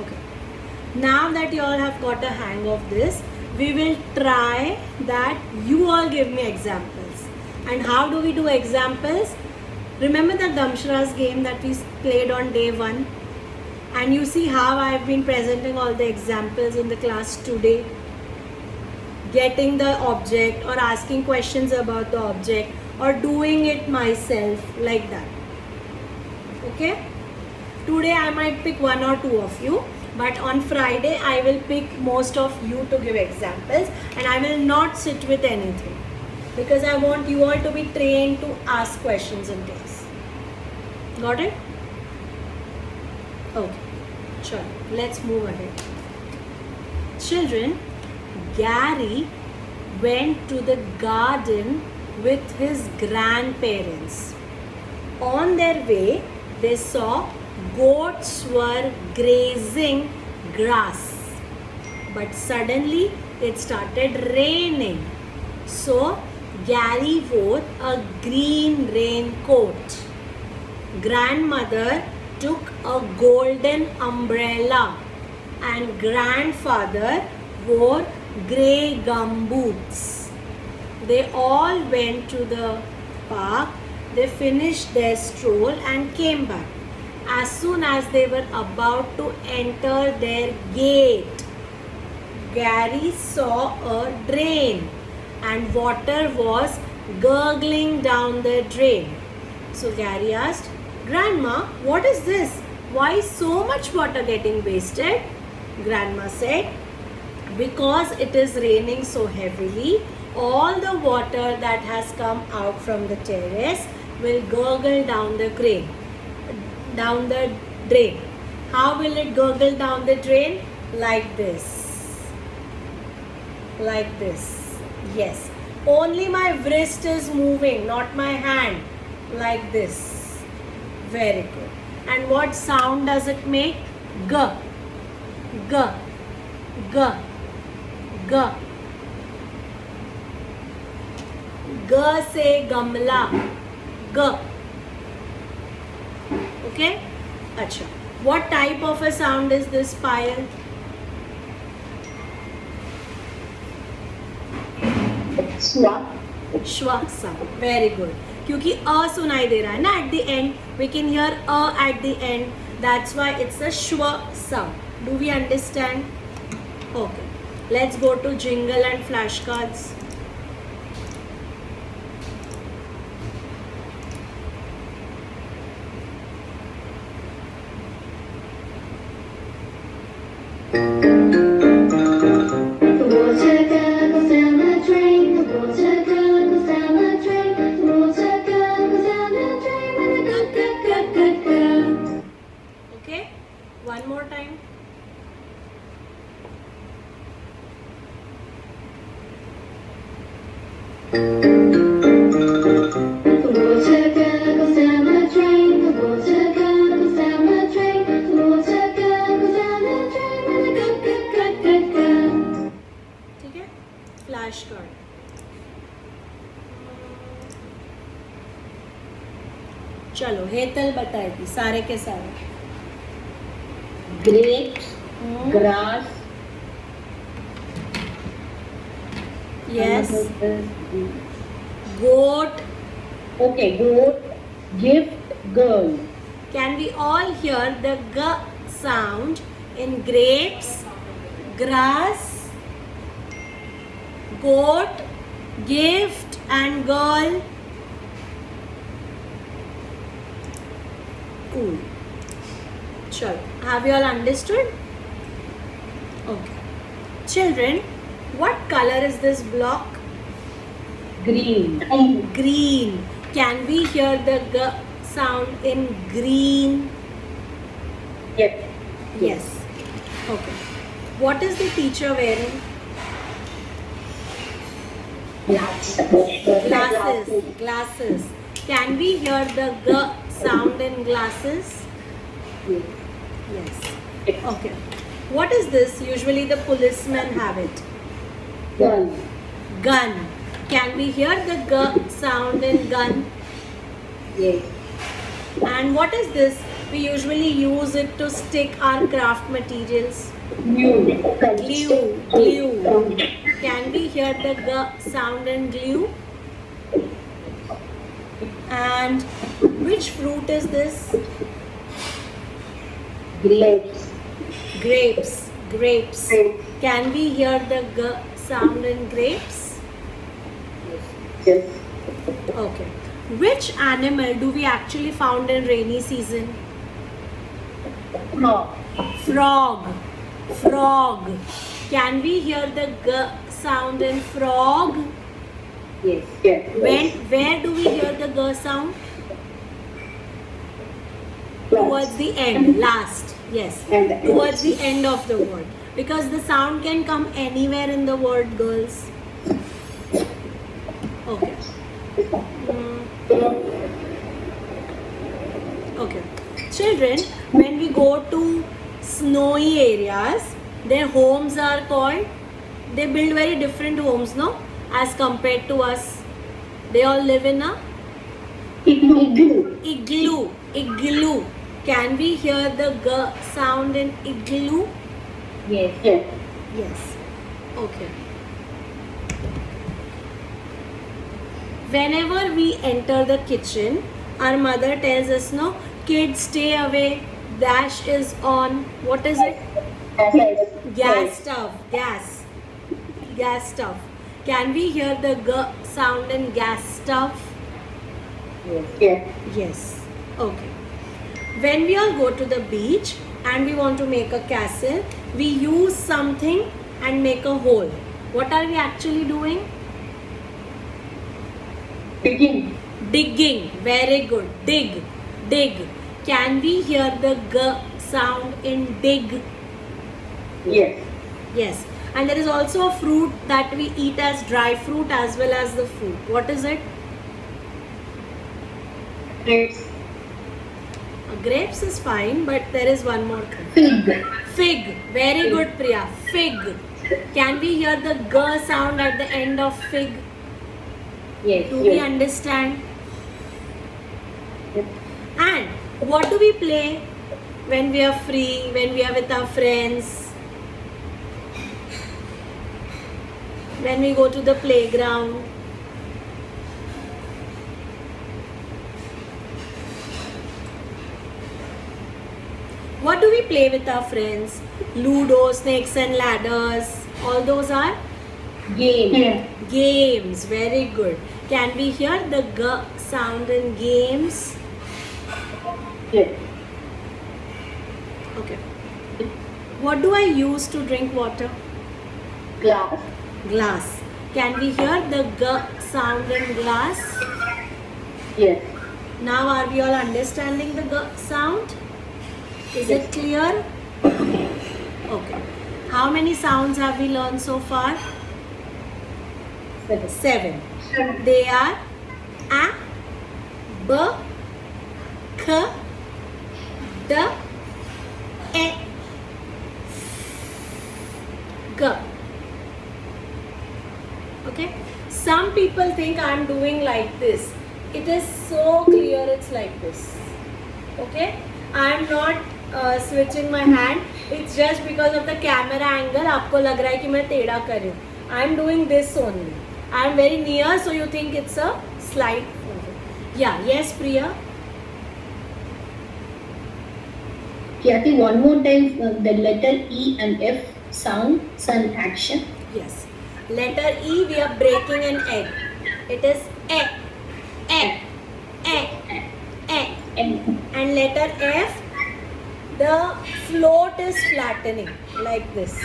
Okay. Now that you all have got a hang of this, we will try that you all give me examples. And how do we do examples? Remember the Damshras game that we played on day 1? And you see how I have been presenting all the examples in the class today. Getting the object or asking questions about the object or doing it myself like that. Okay? Today I might pick 1 or 2 of you, but on Friday I will pick most of you to give examples, and I will not sit with anything because I want you all to be trained to ask questions in class. Got it? Okay. Sure. Let's move ahead. Children, Gary went to the garden with his grandparents. On their way, they saw goats were grazing grass. But suddenly it started raining. So Gary wore a green raincoat. Grandmother took a golden umbrella and grandfather wore grey gumboots. They all went to the park. They finished their stroll and came back. As soon as they were about to enter their gate, Gary saw a drain and water was gurgling down the drain. So Gary asked, "Grandma, what is this? Why is so much water getting wasted?" Grandma said, "Because it is raining so heavily, all the water that has come out from the terrace will gurgle down the drain. How will it gurgle down the drain? Like this. Like this. Yes. Only my wrist is moving, not my hand. Like this. Very good. And what sound does it make? G. G. G. G. G से गमला. G. Okay? अच्छा. What type of a sound is this, Payal? Shwa. Shwa sound. Very good. क्योंकि अ सुनाई दे रहा है ना at the end. We can hear a at the end. That's why it's a shwa sound. Do we understand? Okay. Let's go to jingle and flashcards. Okay, one more time. ठीक है, flash card. चलो हेतल बताएगी सारे के सारे. Grapes, grass. Yes. Goat. Okay, goat, gift, girl. Can we all hear the g sound in grapes, grass, goat, gift and girl? Cool. Sure. Have you all understood? Okay. Children, what color is this block? Green. Green. Can we hear the g sound in green? Yes. Yes. Okay. What is the teacher wearing? Glasses. Glasses. Can we hear the g sound in glasses? Yes. Okay. What is this? Usually the policemen have it. Gun. Gun. Can we hear the g sound in gun? Yes. And what is this? we usually use it to stick our craft materials? Glue. Glue. Glue. Can we hear the G sound in glue? And which fruit is this? Grapes. Grapes. Grapes. Can we hear the G sound in grapes? Yes. Okay. Which animal do we actually found in rainy season? No. Frog. Frog. Can we hear the G sound in frog? Yes. Yes. Where do we hear the G sound? Towards the end, last. Yes. And Towards the end of the word. Because the sound can come anywhere in the word, girls. Okay. Okay. Children, when we go to snowy areas, their homes are called, they build very different homes, no? As compared to us. They all live in a Igloo. igloo. Igloo. Can we hear the G sound in igloo? Yes. Yes. Yes. Okay. Whenever we enter the kitchen, our mother tells us, no, kids stay away, dash is on. What is it? Gas stove. Gas stove. Can we hear the G sound in gas stove? Yes. Yes. Yes. Okay. When we all go to the beach and we want to make a castle, we use something and make a hole. What are we actually doing? Digging. Digging. Very good. Dig. Dig. Can we hear the G sound in dig? Yes. Yes. And there is also a fruit that we eat as dry fruit as well as the fruit. What is it? Grapes. Grapes is fine, but there is one more thing. Fig. Fig. Very good, Priya. Fig. Can we hear the G sound at the end of fig? Yes. Do we understand? Yes. And what do we play when we are free, when we are with our friends? When we go to the playground? What do we play with our friends? Ludo, snakes and ladders. All those are Game. games. Very good. Can we hear the G sound in games? Yes. Okay. What do I use to drink water? Glass. Glass. Can we hear the G sound in glass? Yes. Now are we all understanding the G sound? Is it clear? Okay. How many sounds have we learned so far? 7. They are A, B, K, D, E, G. Okay. Some people think I am doing like this. It is so clear, it's like this. Okay. I am not switching my hand. It's just because of the camera angle. आपको लग रहा है कि मैं टेढ़ा कर रही हूँ. I am doing this only. I am very near, so you think it's a slide. Yeah. Yes, Priya. Kyati, one more time the letter E and F sounds and action. Yes. Letter E, we are breaking an egg. It is E, E, E, E. And letter F, the float is flattening like this.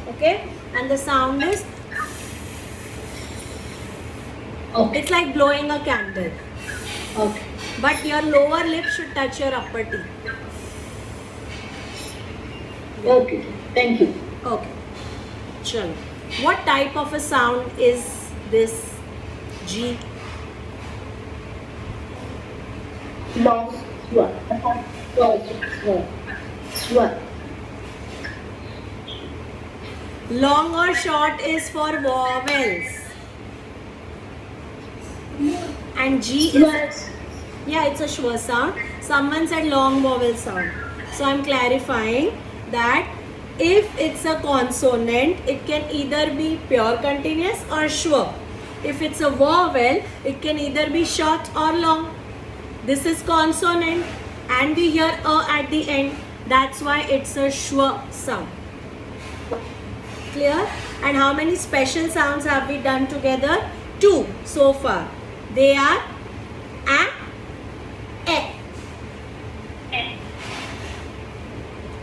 Okay? And the sound is, Okay. it's like blowing a candle. Okay. But your lower lip should touch your upper teeth. Okay. Thank you. Okay. Chalo. What type of a sound is this G? Long. Swar. Swar. Swar. Long or short is for vowels. And G is, Swar. yeah, it's a shwa sound. Someone said long vowel sound. So I'm clarifying that if it's a consonant, it can either be pure continuous or shwa. If it's a vowel, it can either be short or long. This is consonant and we hear a at the end. That's why it's a shwa sound. Clear? And how many special sounds have we done together? 2 so far. They are a, e.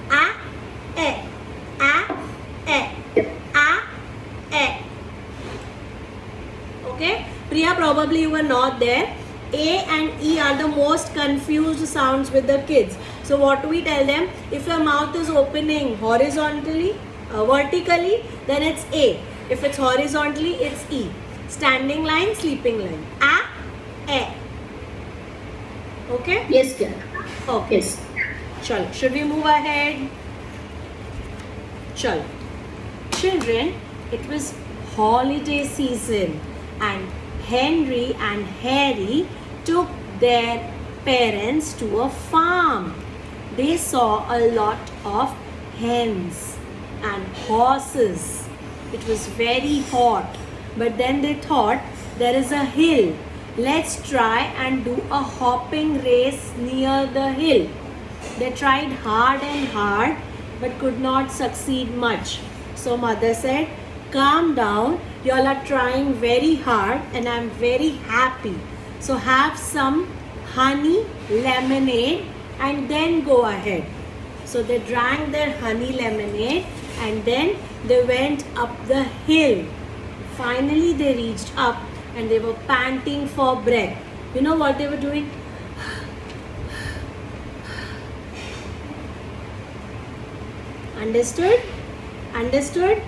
A, e. A, e. A, e. Okay? Priya, probably you were not there. A and E are the most confused sounds with the kids. So what do we tell them? If your mouth is opening horizontally, vertically, then it's A. If it's horizontally, it's E. Standing line, sleeping line. A, E. Okay? Yes, Kiara. Okay. Yes. Chalo. Should we move ahead? Chalo. Children, it was holiday season and Henry and Harry took their parents to a farm. They saw a lot of hens and horses. It was very hot, but then they thought there is a hill. Let's try and do a hopping race near the hill. They tried hard and hard but could not succeed much. So mother said, calm down, you all are trying very hard and I'm very happy. So have some honey lemonade and then go ahead. So they drank their honey lemonade and then they went up the hill. Finally they reached up and they were panting for breath. You know what they were doing? Understood? Understood?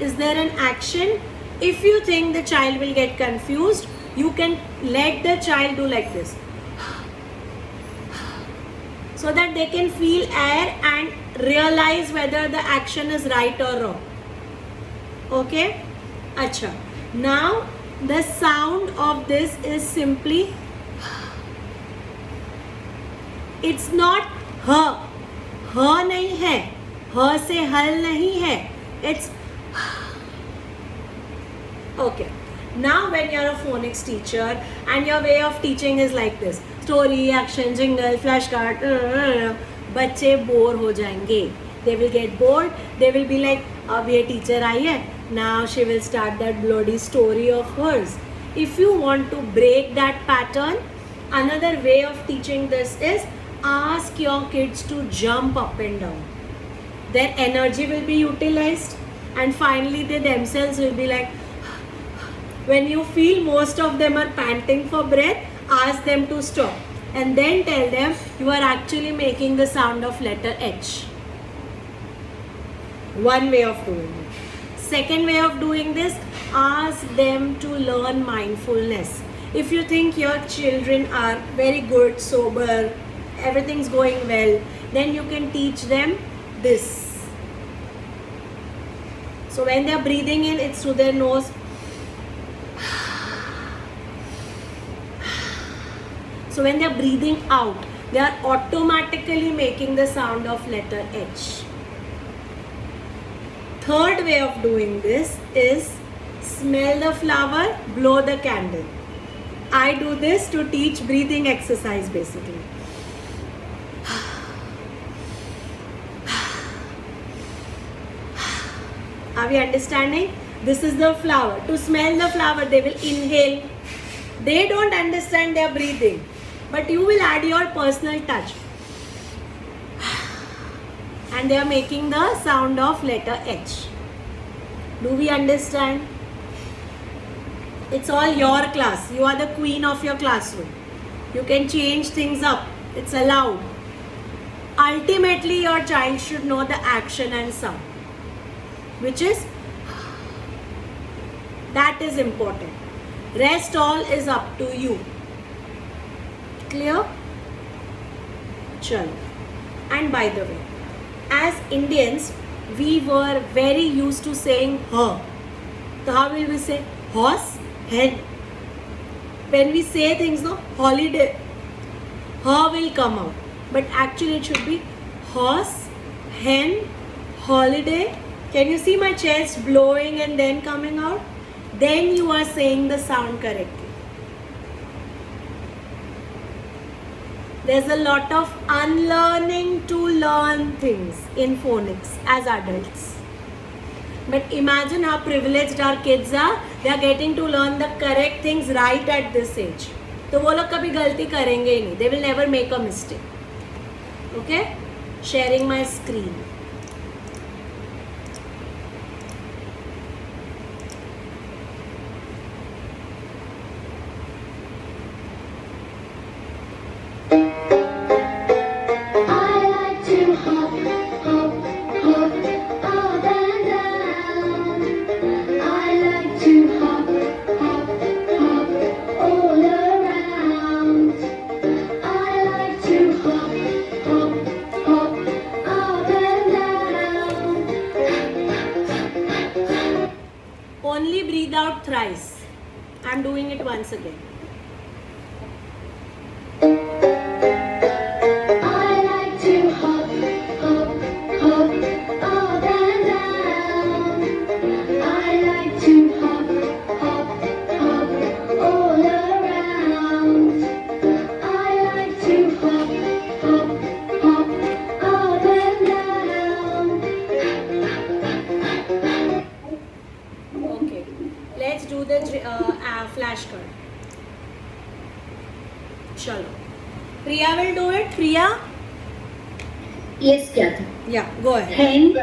Is there an action? If you think the child will get confused, you can let the child do like this. So that they can feel air and realize whether the action is right or wrong. Okay? Acha. Now the sound of this is simply, it's not ह. ह नहीं है. ह से हल नहीं है. It's okay. Now when you're a phonics teacher and your way of teaching is like this, story, action, jingle, flashcard, बच्चे बोर हो जाएंगे. They will get bored. They will be like, अब ये teacher आई है. Now she will start that bloody story of hers. If you want to break that pattern, another way of teaching this is ask your kids to jump up and down. Their energy will be utilized and finally they themselves will be like, when you feel most of them are panting for breath, ask them to stop and then tell them you are actually making the sound of letter H. One way of doing it. Second way of doing this, ask them to learn mindfulness. If you think your children are very good, sober, everything's going well, then you can teach them this. So when they are breathing in, it's through their nose. So when they are breathing out, they are automatically making the sound of letter H. Third way of doing this is smell the flower, blow the candle. I do this to teach breathing exercise basically. Are we understanding? This is the flower. To smell the flower, they will inhale. They don't understand their breathing, but you will add your personal touch. And they are making the sound of letter H. Do we understand? It's all your class. You are the queen of your classroom. You can change things up. It's allowed. Ultimately, your child should know the action and sound, which is, that is important. Rest all is up to you. Clear? Chalo. And by the way, as Indians, we were very used to saying her. So how will we say? Horse, hen. When we say things, no, holiday. Her will come out. But actually it should be horse, hen, holiday. Can you see my chest blowing and then coming out? Then you are saying the sound correctly. There's a lot of unlearning to learn things in phonics as adults. But imagine how privileged our kids are. They are getting to learn the correct things right at this age. तो वो लोग कभी गलती करेंगे ही नहीं. They will never make a mistake. Okay? Sharing my screen. Only breathe out thrice. I'm doing it once again. I like to hop, hop, hop, up and down. I like to hop, hop, hop, all around. I like to hop, hop, hop, up and down. Okay. Let's do the flashcard. Chalo. Priya will do it. Priya? Yes, Kyati. Yeah, go ahead. Hen,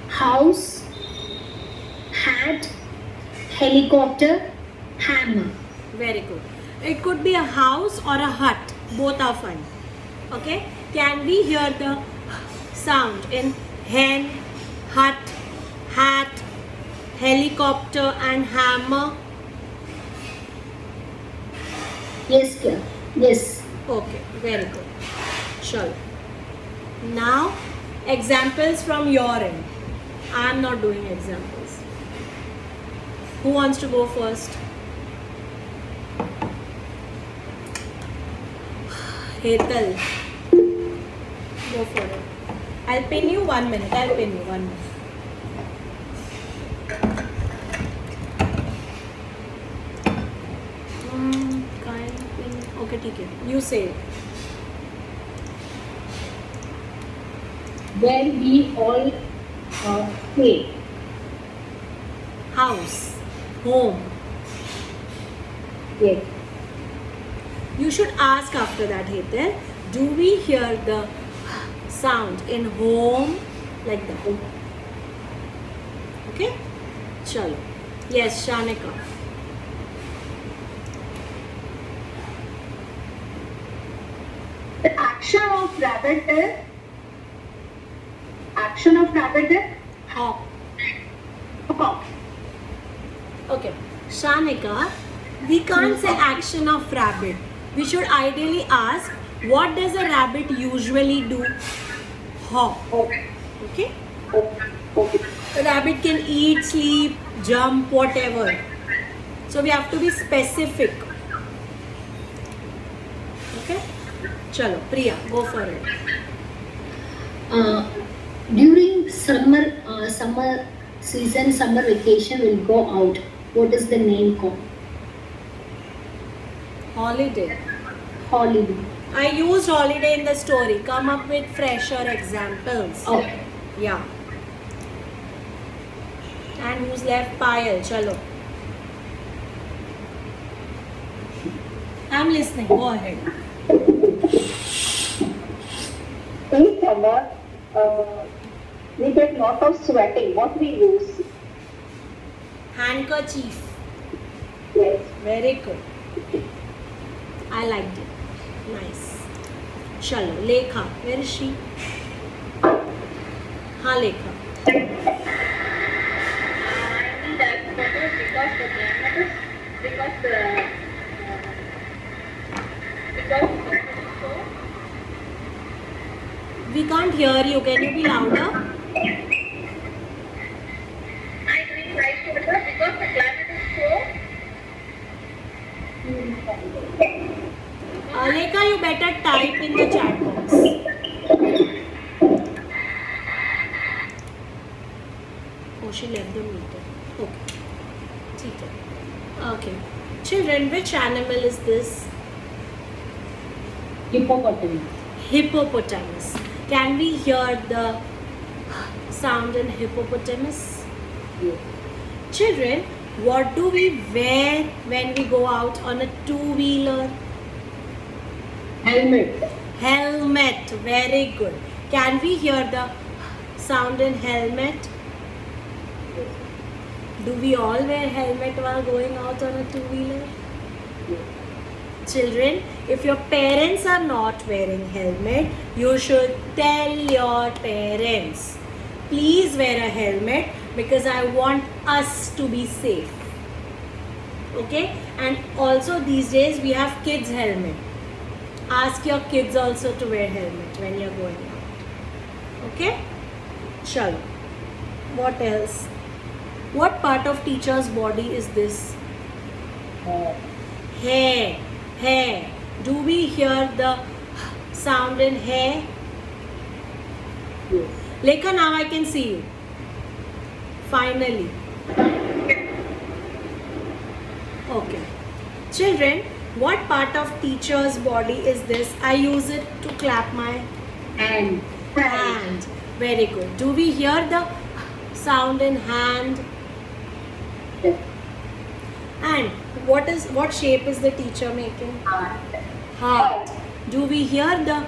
house, hat, helicopter, hammer. Very good. It could be a house or a hut. Both are fine. Okay? Can we hear the sound in hen, hut, hat, helicopter and hammer? Yes, Kyati. Yes. Okay, very good. Sure. Now, examples from your end. I am not doing examples. Who wants to go first? Hetal. Go for it. I'll pin you 1 minute. I'll pin you 1 minute. Okay, ठीक है. You say it. Where we all play. House. Home. Yes. You should ask after that, Hetal. Do we hear the sound in home like that? Okay? Chalo. Yes, Shanika. The action of rabbit is Hop. hop. Okay. Shanika, we can't say action of rabbit. We should ideally ask, what does a rabbit usually do? Hop. Okay? A rabbit can eat, sleep, jump, whatever. So we have to be specific. Okay? Chalo, Priya, go for it. During summer season, summer vacation will go out. What is the name called? Holiday. Holiday. I used holiday in the story. Come up with fresher examples. Okay. Yeah. And who's left? Payal. Chalo. I'm listening. Go ahead. In summer, we get lot of sweating. What we use? Handkerchief. Yes. Very good. I liked it. Nice. Chalo. Lekha. Where is she? Ha, Lekha. We can't hear you. Can you be louder? Lekha, you better Oh, she left the meeting. Okay. ठीक है. Okay. Children, which animal is this? Hippopotamus. Hippopotamus. Can we hear the sound in hippopotamus? Yes. Children, what do we wear when we go out on a two-wheeler? Helmet. Helmet. Very good. Can we hear the sound in helmet? Do we all wear helmet while going out on a two-wheeler? Yes. Children, if your parents are not wearing helmet, you should tell your parents, please wear a helmet because I want us to be safe. Okay? And also these days we have kids helmet. Ask your kids also to wear helmet when you're going out. Okay? Chalo. What else? What part of teacher's body is this? Hair. Hair. Do we hear the sound in hair? Yes. Lekha, now I can see you. Finally. Okay. Children, what part of teacher's body is this? I use it to clap my Hand. hand. Very good. Do we hear the sound in hand? Yes. And what shape is the teacher making? Heart. Heart. Do we hear the